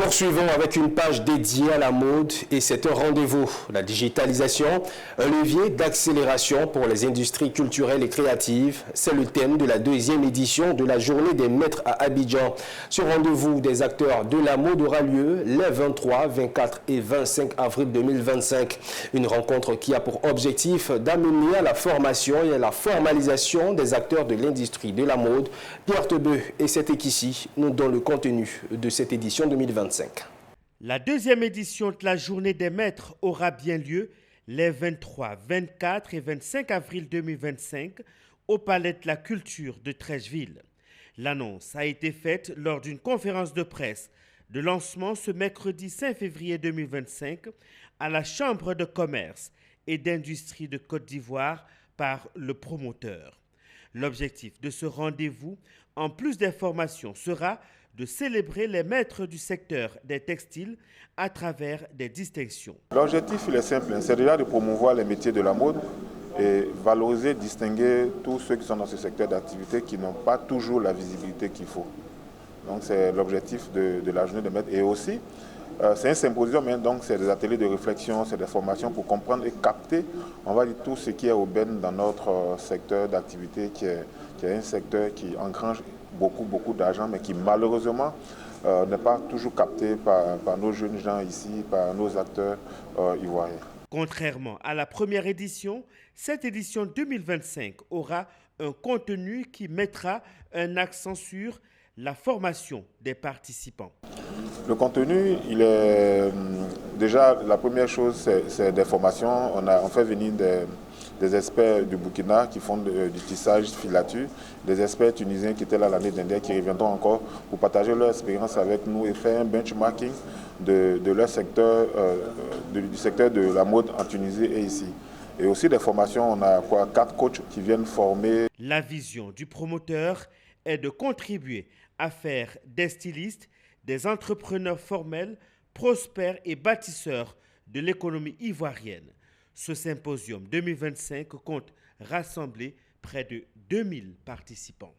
Poursuivons avec une page dédiée à la mode et c'est un rendez-vous. La digitalisation, un levier d'accélération pour les industries culturelles et créatives. C'est le thème de la deuxième édition de la Journée des maîtres à Abidjan. Ce rendez-vous des acteurs de la mode aura lieu les 23, 24 et 25 avril 2025. Une rencontre qui a pour objectif d'amener à la formation et à la formalisation des acteurs de l'industrie de la mode. Pierre Tebeu et Setek ici nous donnent le contenu de cette édition 2025. La deuxième édition de la Journée des maîtres aura bien lieu les 23, 24 et 25 avril 2025 au Palais de la Culture de Treichville. L'annonce a été faite lors d'une conférence de presse de lancement ce mercredi 5 février 2025 à la Chambre de commerce et d'industrie de Côte d'Ivoire par le promoteur. L'objectif de ce rendez-vous, en plus d'informations, sera de célébrer les maîtres du secteur des textiles à travers des distinctions. L'objectif, il est simple, c'est déjà de promouvoir les métiers de la mode et valoriser, distinguer tous ceux qui sont dans ce secteur d'activité qui n'ont pas toujours la visibilité qu'il faut. Donc c'est l'objectif de la journée des maîtres. Et aussi, c'est un symposium, hein, donc c'est des ateliers de réflexion, c'est des formations pour comprendre et capter, on va dire, tout ce qui est aubaine dans notre secteur d'activité, qui est un secteur qui engrange beaucoup d'argent, mais qui malheureusement n'est pas toujours capté par nos jeunes gens ici, par nos acteurs ivoiriens. Contrairement à la première édition, cette édition 2025 aura un contenu qui mettra un accent sur la formation des participants. Le contenu, il est déjà, la première chose, c'est des formations. On fait venir des experts du Burkina qui font du tissage filature, des experts tunisiens qui étaient là l'année dernière, qui reviendront encore pour partager leur expérience avec nous et faire un benchmarking de leur secteur, du secteur de la mode en Tunisie et ici. Et aussi des formations, on a 4 coachs qui viennent former. La vision du promoteur est de contribuer à faire des stylistes des entrepreneurs formels, prospères et bâtisseurs de l'économie ivoirienne. Ce symposium 2025 compte rassembler près de 2000 participants.